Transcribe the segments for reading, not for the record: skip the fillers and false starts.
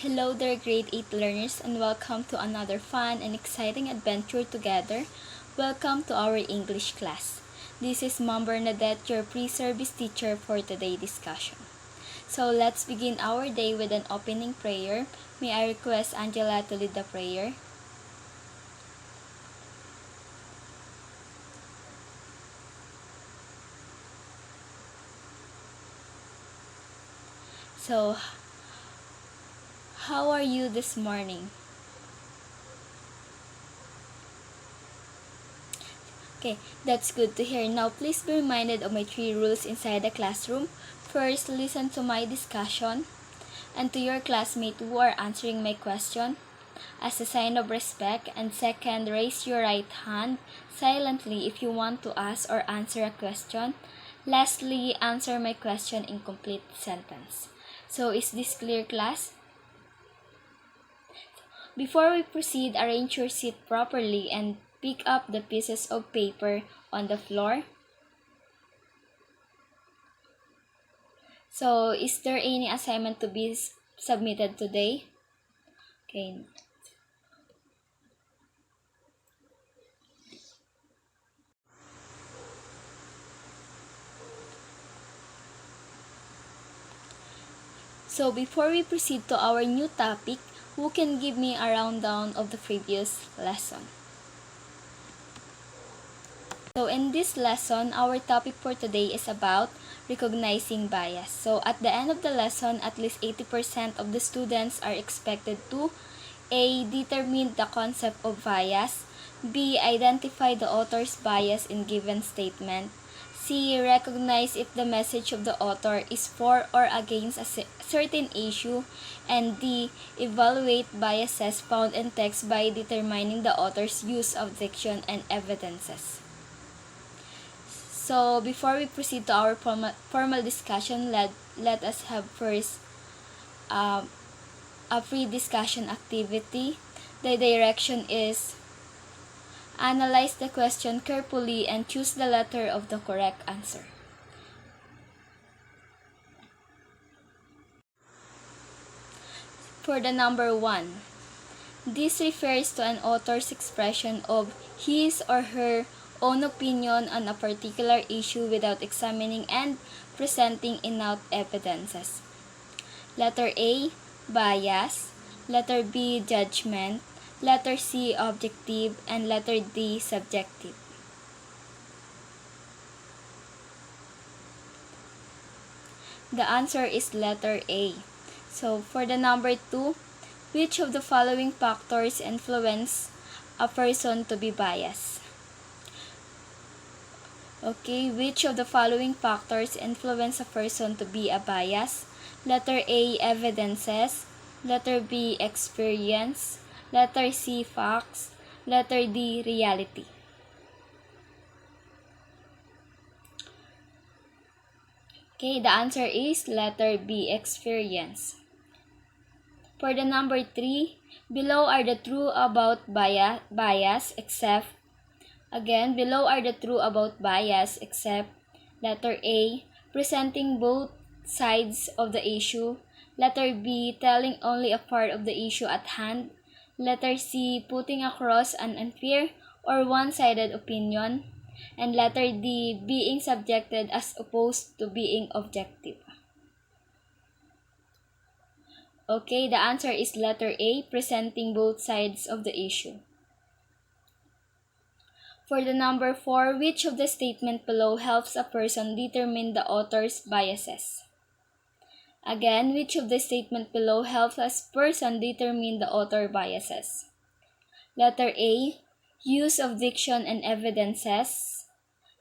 Hello there, grade 8 learners, and welcome to another fun and exciting adventure together. Welcome to our English class. This is Mom Bernadette, your pre-service teacher for today's discussion. So let's begin our day with an opening prayer. May I request Angela to lead the prayer? So, how are you this morning? Okay, that's good to hear. Now, please be reminded of my 3 rules inside the classroom. First, listen to my discussion and to your classmate who are answering my question as a sign of respect. And second, raise your right hand silently if you want to ask or answer a question. Lastly, answer my question in complete sentence. So, is this clear, class? Before we proceed, arrange your seat properly and pick up the pieces of paper on the floor. So, is there any assignment to be submitted today? Okay. So, before we proceed to our new topic, who can give me a rundown of the previous lesson? So, in this lesson, our topic for today is about recognizing bias. So, at the end of the lesson, at least 80% of the students are expected to A. Determine the concept of bias. B. Identify the author's bias in given statement. C. Recognize if the message of the author is for or against a certain issue. And D. Evaluate biases found in text by determining the author's use of diction and evidences. So, before we proceed to our formal discussion, let us have first a free discussion activity. The direction is analyze the question carefully and choose the letter of the correct answer. For the number 1, this refers to an author's expression of his or her own opinion on a particular issue without examining and presenting enough evidences. Letter A, bias. Letter B, judgment. Letter C, objective. And letter D, subjective. The answer is letter A. So, for the number 2, which of the following factors influence a person to be biased? Okay, which of the following factors influence a person to be a bias? Letter A, evidences. Letter B, experience. Letter C, facts. Letter D, reality. Okay, the answer is letter B, experience. For the number 3, below are the true about bias except, again, below are the true about bias except letter A, presenting both sides of the issue. Letter B, telling only a part of the issue at hand. Letter C, putting across an unfair or one-sided opinion. And letter D, being subjective as opposed to being objective. Okay, the answer is letter A, presenting both sides of the issue. For the number 4, which of the statement below helps a person determine the author's biases? Again, which of the statement below helps a person determine the author biases? Letter A, use of diction and evidences.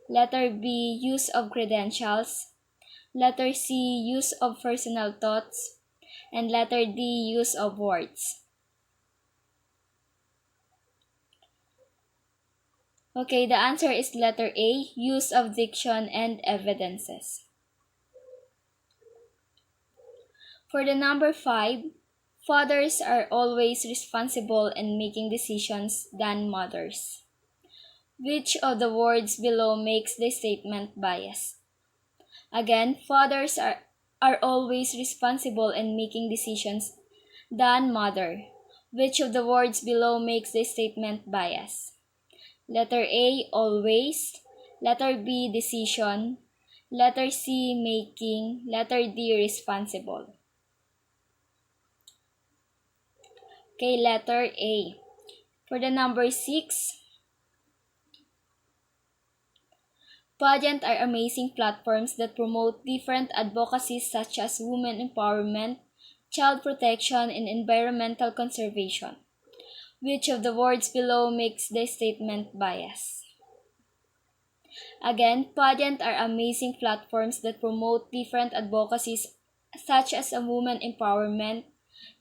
Letter B, use of credentials. Letter C, use of personal thoughts. And letter D, use of words. Okay, the answer is letter A, use of diction and evidences. For the number 5, fathers are always responsible in making decisions than mothers. Which of the words below makes the statement biased? Again, fathers are always responsible in making decisions than mother. Which of the words below makes the statement bias? Letter A, always. Letter B, decision. Letter C, making. Letter D, responsible. Okay, letter A. For the number 6, pageants are amazing platforms that promote different advocacies such as women empowerment, child protection, and environmental conservation. Which of the words below makes the statement bias? Again, pageants are amazing platforms that promote different advocacies such as women empowerment,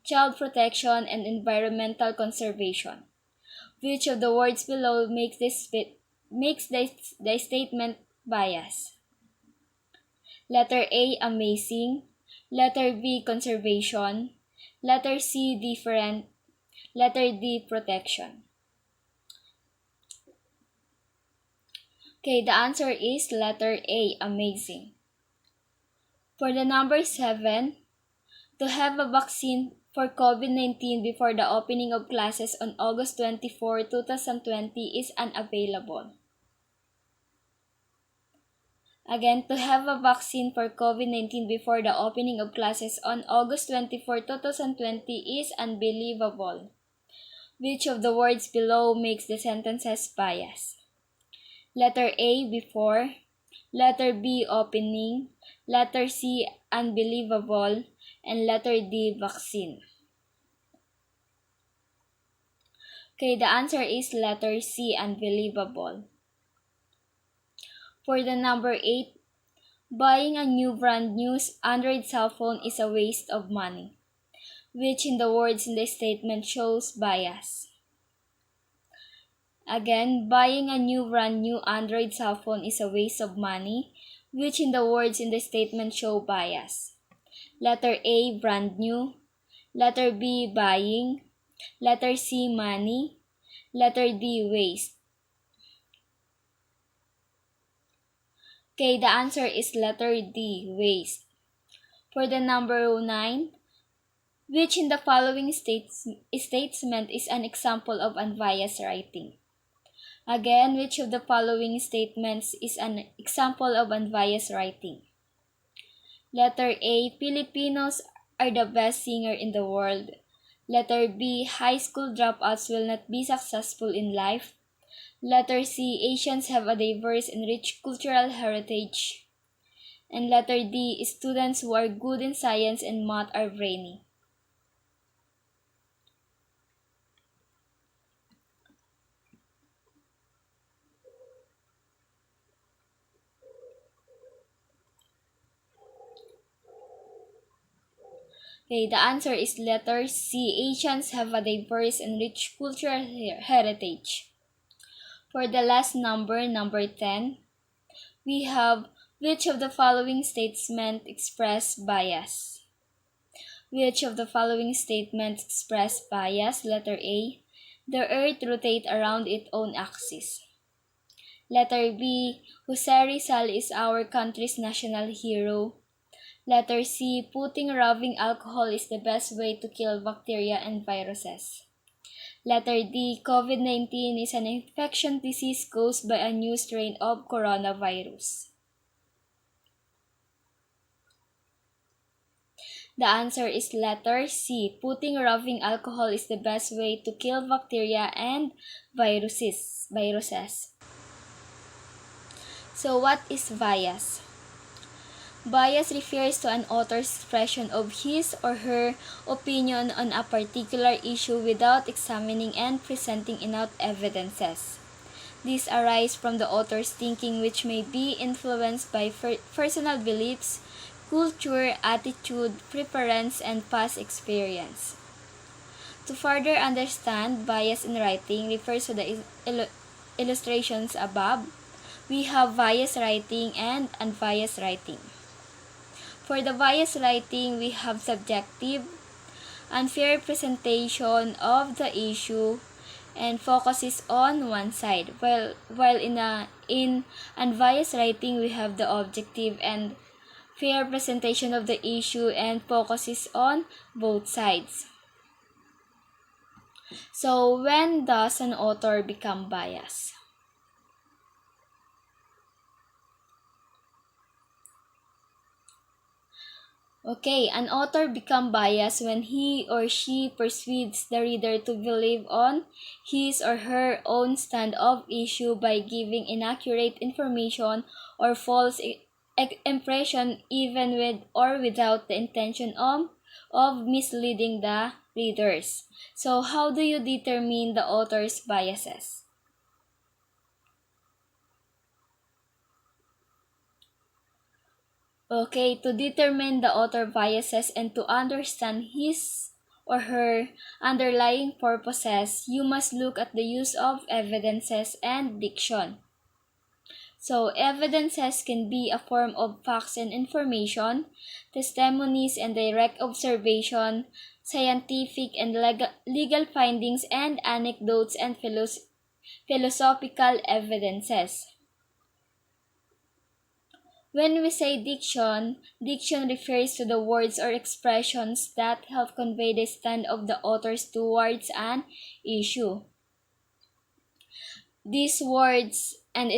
child protection, and environmental conservation. Which of the words below makes the statement bias? Letter A, amazing. Letter B, conservation. Letter C, different. Letter D, protection. Okay, the answer is letter A, amazing. For the number 7, to have a vaccine for COVID-19 before the opening of classes on August 24, 2020 is unavailable. Again, to have a vaccine for COVID-19 before the opening of classes on August 24, 2020 is unbelievable. Which of the words below makes the sentences bias? Letter A, before. Letter B, opening. Letter C, unbelievable. And letter D, vaccine. Okay, the answer is letter C, unbelievable. For the number 8, buying a new brand new Android cell phone is a waste of money. Which in the words in the statement shows bias? Again, buying a new brand new Android cell phone is a waste of money. Which in the words in the statement show bias? Letter A, brand new. Letter B, buying. Letter C, money. Letter D, waste. Okay, the answer is letter D, waste. For the number 9, which in the following statement is an example of unbiased writing? Again, which of the following statements is an example of unbiased writing? Letter A, Filipinos are the best singer in the world. Letter B, high school dropouts will not be successful in life. Letter C, Asians have a diverse and rich cultural heritage. And letter D, students who are good in science and math are brainy. Okay, the answer is letter C. Asians have a diverse and rich cultural heritage. For the last number, number 10, we have which of the following statements express bias? Which of the following statements express bias? Letter A, the earth rotates around its own axis. Letter B, Jose Rizal is our country's national hero. Letter C, putting rubbing alcohol is the best way to kill bacteria and viruses. Letter D, COVID-19 is an infection disease caused by a new strain of coronavirus. The answer is letter C, putting rubbing alcohol is the best way to kill bacteria and viruses. So what is bias? Bias refers to an author's expression of his or her opinion on a particular issue without examining and presenting enough evidences. These arise from the author's thinking, which may be influenced by personal beliefs, culture, attitude, preference, and past experience. To further understand bias in writing refers to the illustrations above. We have biased writing and unbiased writing. For the biased writing, we have subjective, unfair presentation of the issue, and focuses on one side, while in unbiased writing, we have the objective and fair presentation of the issue and focuses on both sides. So, when does an author become biased? Okay, an author become biased when he or she persuades the reader to believe on his or her own stand of issue by giving inaccurate information or false impression, even with or without the intention of misleading the readers. So how do you determine the author's biases? Okay, to determine the author biases and to understand his or her underlying purposes, you must look at the use of evidences and diction. So, evidences can be a form of facts and information, testimonies and direct observation, scientific and legal findings, and anecdotes and philosophical evidences. When we say diction, diction refers to the words or expressions that help convey the stand of the authors towards an issue. These words and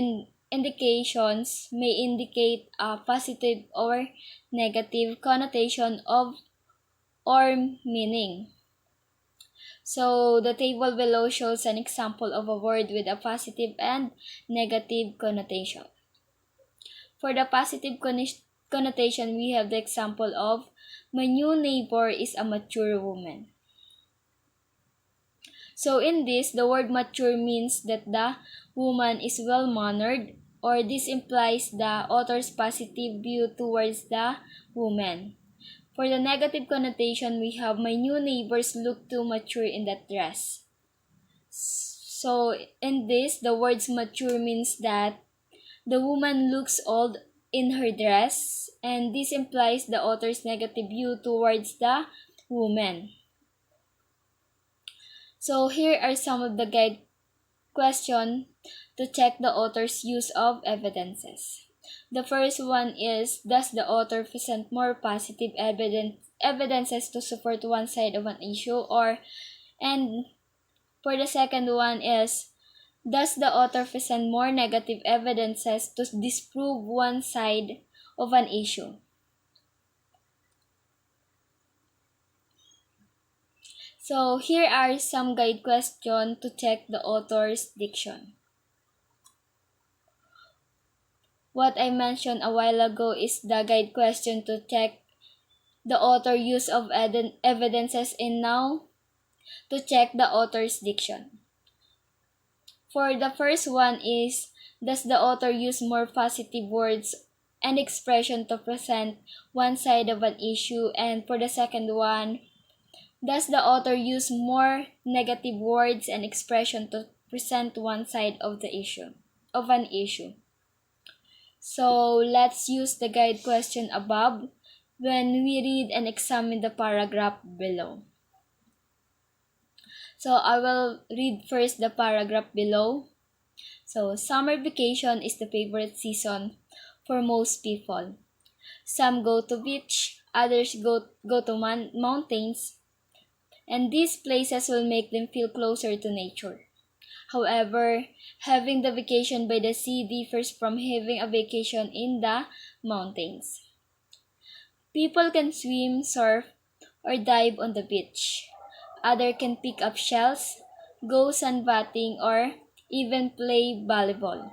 indications may indicate a positive or negative connotation of or meaning. So the table below shows an example of a word with a positive and negative connotation. For the positive connotation, we have the example of my new neighbor is a mature woman. So in this, the word mature means that the woman is well-mannered, or this implies the author's positive view towards the woman. For the negative connotation, we have my new neighbors look too mature in that dress. So in this, the words mature means that the woman looks old in her dress, and this implies the author's negative view towards the woman. So here are some of the guide questions to check the author's use of evidences. The first one is, does the author present more positive evidences to support one side of an issue, and for the second one is, does the author present more negative evidences to disprove one side of an issue? So here are some guide questions to check the author's diction. What I mentioned a while ago is the guide question to check the author use of evidences, and now to check the author's diction. For the first one is, does the author use more positive words and expression to present one side of an issue? And for the second one, does the author use more negative words and expression to present one side of an issue? So let's use the guide question above when we read and examine the paragraph below. So I will read first the paragraph below. So summer vacation is the favorite season for most people. Some go to beach, others go to mountains, and these places will make them feel closer to nature. However, having the vacation by the sea differs from having a vacation in the mountains. People can swim, surf, or dive on the beach. Others can pick up shells, go sunbathing, or even play volleyball.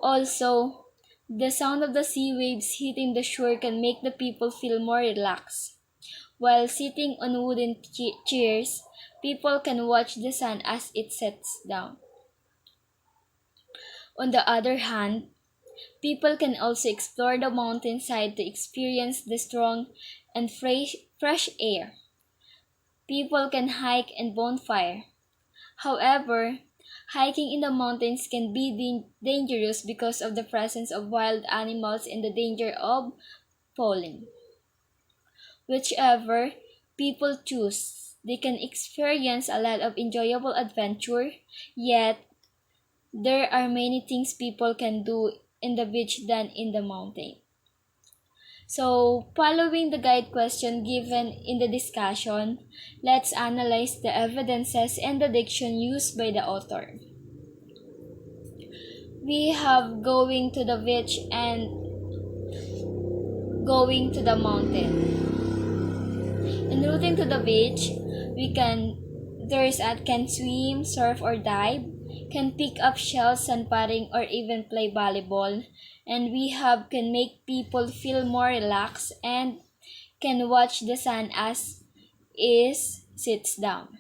Also, the sound of the sea waves hitting the shore can make the people feel more relaxed. While sitting on wooden chairs, people can watch the sun as it sets down. On the other hand, people can also explore the mountainside to experience the strong and fresh air. People can hike and bonfire. However, hiking in the mountains can be dangerous because of the presence of wild animals and the danger of falling. Whichever people choose, they can experience a lot of enjoyable adventure, yet there are many things people can do in the beach than in the mountain. So, following the guide question given in the discussion, let's analyze the evidences and the diction used by the author. We have going to the beach and going to the mountain. En routing to the beach, can swim, surf or dive, can pick up shells, sandpadding or even play volleyball, and we have can make people feel more relaxed and can watch the sun as is sits down.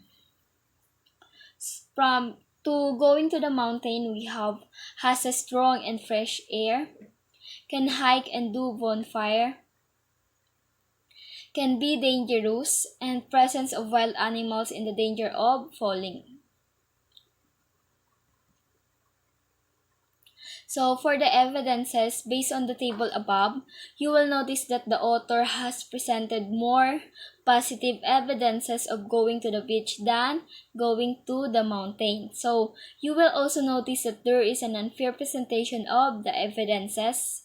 From to going to the mountain, we have has a strong and fresh air, can hike and do bonfire, can be dangerous, and presence of wild animals in the danger of falling. So for the evidences based on the table above, you will notice that the author has presented more positive evidences of going to the beach than going to the mountain. So you will also notice that there is an unfair presentation of the evidences.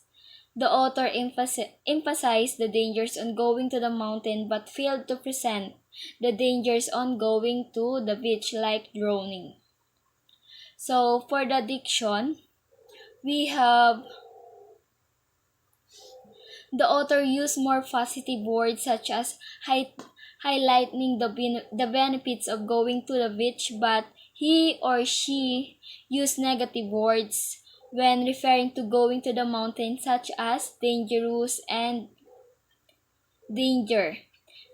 The author emphasized the dangers on going to the mountain but failed to present the dangers on going to the beach like drowning. So for the diction, we have the author used more positive words such as highlighting the benefits of going to the beach, but he or she used negative words when referring to going to the mountain such as dangerous and danger.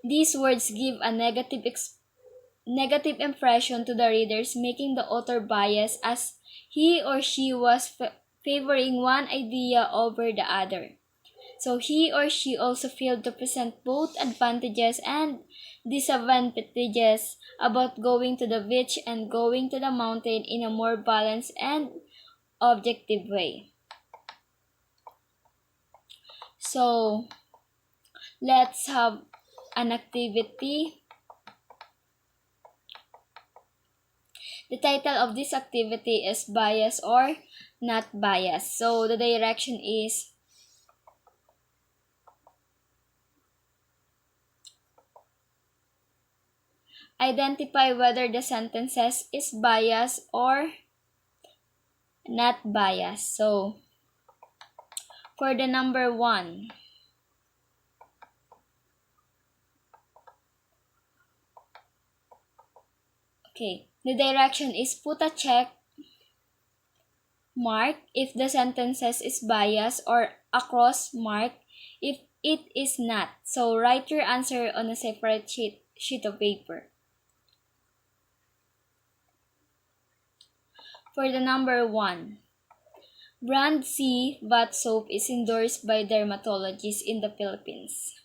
These words give a negative impression to the readers, making the author biased as he or she was favoring one idea over the other. So he or she also failed to present both advantages and disadvantages about going to the beach and going to the mountain in a more balanced and objective way. So let's have an activity. The title of this activity is Bias or Not Bias. So the direction is identify whether the sentences is biased or not biased. So for the number 1, okay, the direction is put a check mark if the sentences is biased or a cross mark if it is not. So write your answer on a separate sheet of paper. For the number 1, brand C bath soap is endorsed by dermatologists in the Philippines.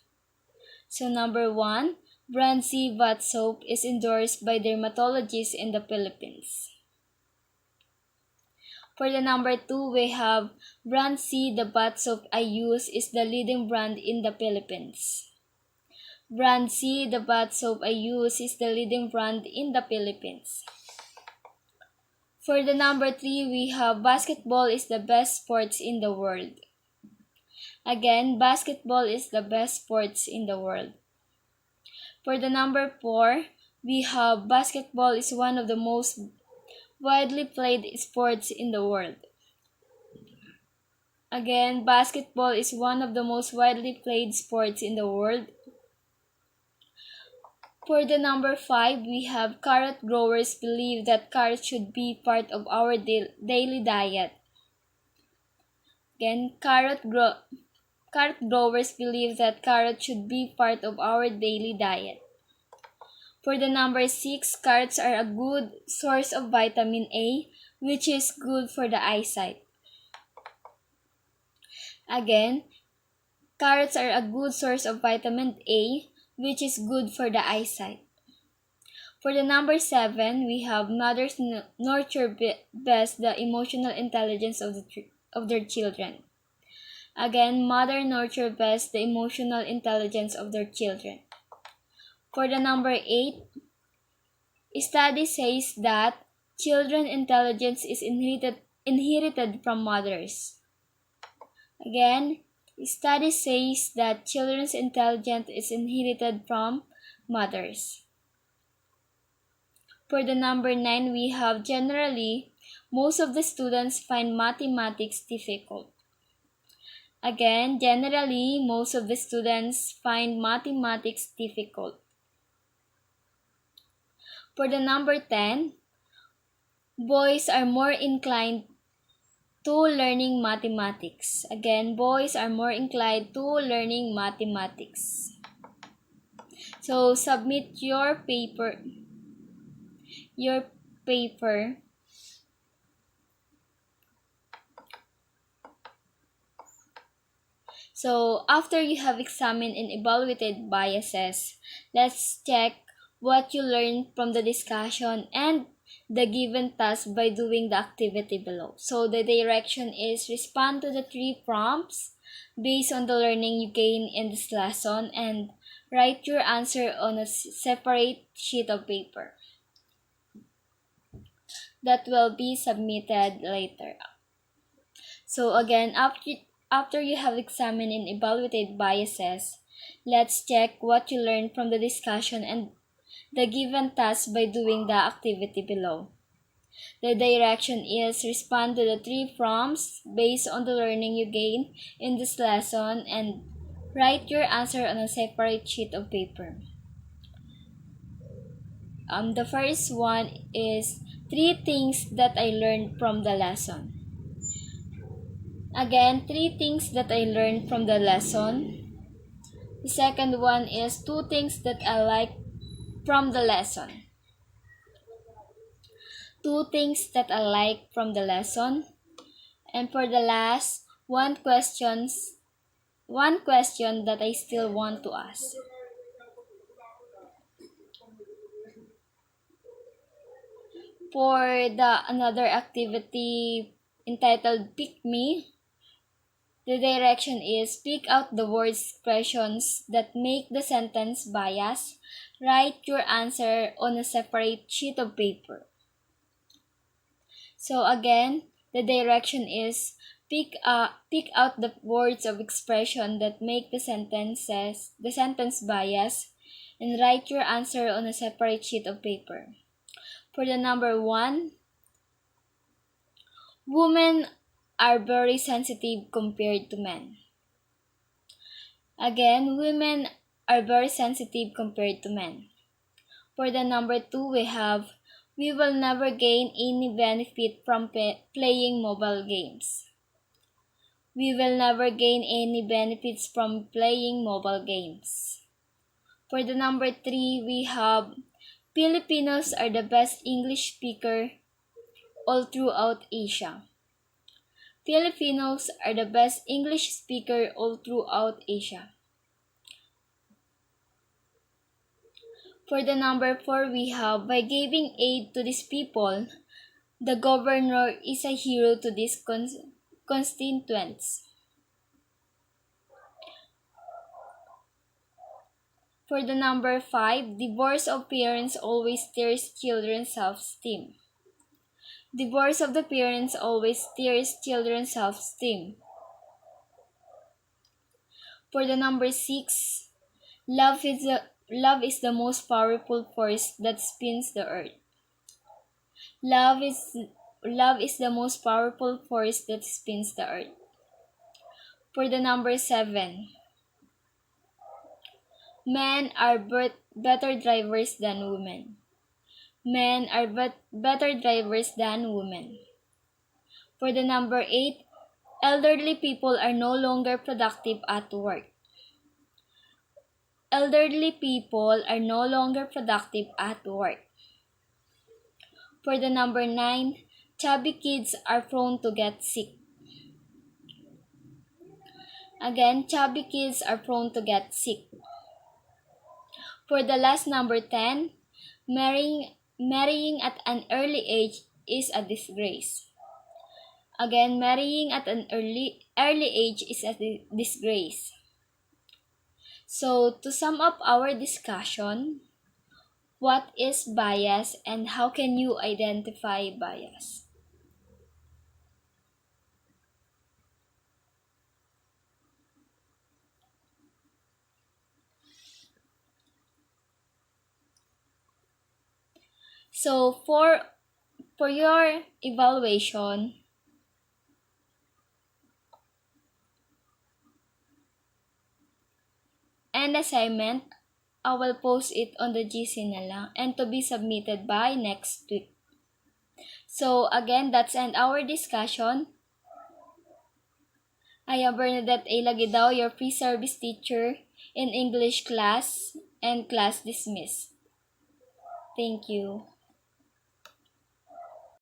So number 1, brand C bath soap is endorsed by dermatologists in the Philippines. For the number 2, we have brand C, the bath soap I use is the leading brand in the Philippines. Brand C, the bath soap I use is the leading brand in the Philippines. For the number 3, we have basketball is the best sports in the world. Again, basketball is the best sports in the world. For the number 4, we have basketball is one of the most widely played sports in the world. Again, basketball is one of the most widely played sports in the world. For the number 5, we have carrot growers believe that carrots should be part of our daily diet. Again, carrot growers believe that carrots should be part of our daily diet. For the number 6, carrots are a good source of vitamin A, which is good for the eyesight. Again, carrots are a good source of vitamin A, which is good for the eyesight. For the number 7, we have mothers nurture best the emotional intelligence of their children. Again, mother nurture best the emotional intelligence of their children. For the number 8, study says that children intelligence is inherited from mothers. Again, Study says that children's intelligence is inherited from mothers. For the number 9, we have generally, most of the students find mathematics difficult. Again, generally, most of the students find mathematics difficult. For the number 10, boys are more inclined to learning mathematics. Again, boys are more inclined to learning mathematics. So, submit your paper. So, after you have examined and evaluated biases, let's check what you learned from the discussion and the given task by doing the activity below. So, the direction is respond to the 3 prompts based on the learning you gain in this lesson and write your answer on a separate sheet of paper that will be submitted later. So again, after you have examined and evaluated biases, let's check what you learned from the discussion and the given task by doing the activity below. The direction is respond to the 3 prompts based on the learning you gain in this lesson and write your answer on a separate sheet of paper. The first one is 3 things that I learned from the lesson. Again, 3 things that I learned from the lesson. The second one is 2 things that I like from the lesson. 2 things that I like from the lesson. And for the last, one question that I still want to ask. For the another activity entitled Pick Me, the direction is pick out the words expressions that make the sentence bias. Write your answer on a separate sheet of paper. So again, the direction is pick out the words of expression that make the sentence bias and write your answer on a separate sheet of paper. For the number 1, women are very sensitive compared to men. Again, women are very sensitive compared to men. For the number 2, we will never gain any benefit from playing mobile games. We will never gain any benefits from playing mobile games. For the number 3, we have Filipinos are the best English speaker all throughout Asia. Filipinos are the best English speaker all throughout Asia. For the number 4, we have by giving aid to these people, the governor is a hero to these constituents. For the number 5, divorce of parents always tears children's self-esteem. Divorce of the parents always tears children's self-esteem. For the number 6, love is the most powerful force that spins the earth. Love is the most powerful force that spins the earth. For the number 7, men are better drivers than women. Men are better drivers than women. For the number 8, elderly people are no longer productive at work. Elderly people are no longer productive at work. For the number 9, chubby kids are prone to get sick. Again, chubby kids are prone to get sick. For the last number 10, marrying at an early age is a disgrace. Again, marrying at an early age is a disgrace. So, to sum up our discussion, what is bias and how can you identify bias? So for your evaluation and assignment, I will post it on the GC na lang and to be submitted by next week. So again, that's end our discussion. I am Bernadette A. Lagidao, your free service teacher in English class and class dismissed. Thank you.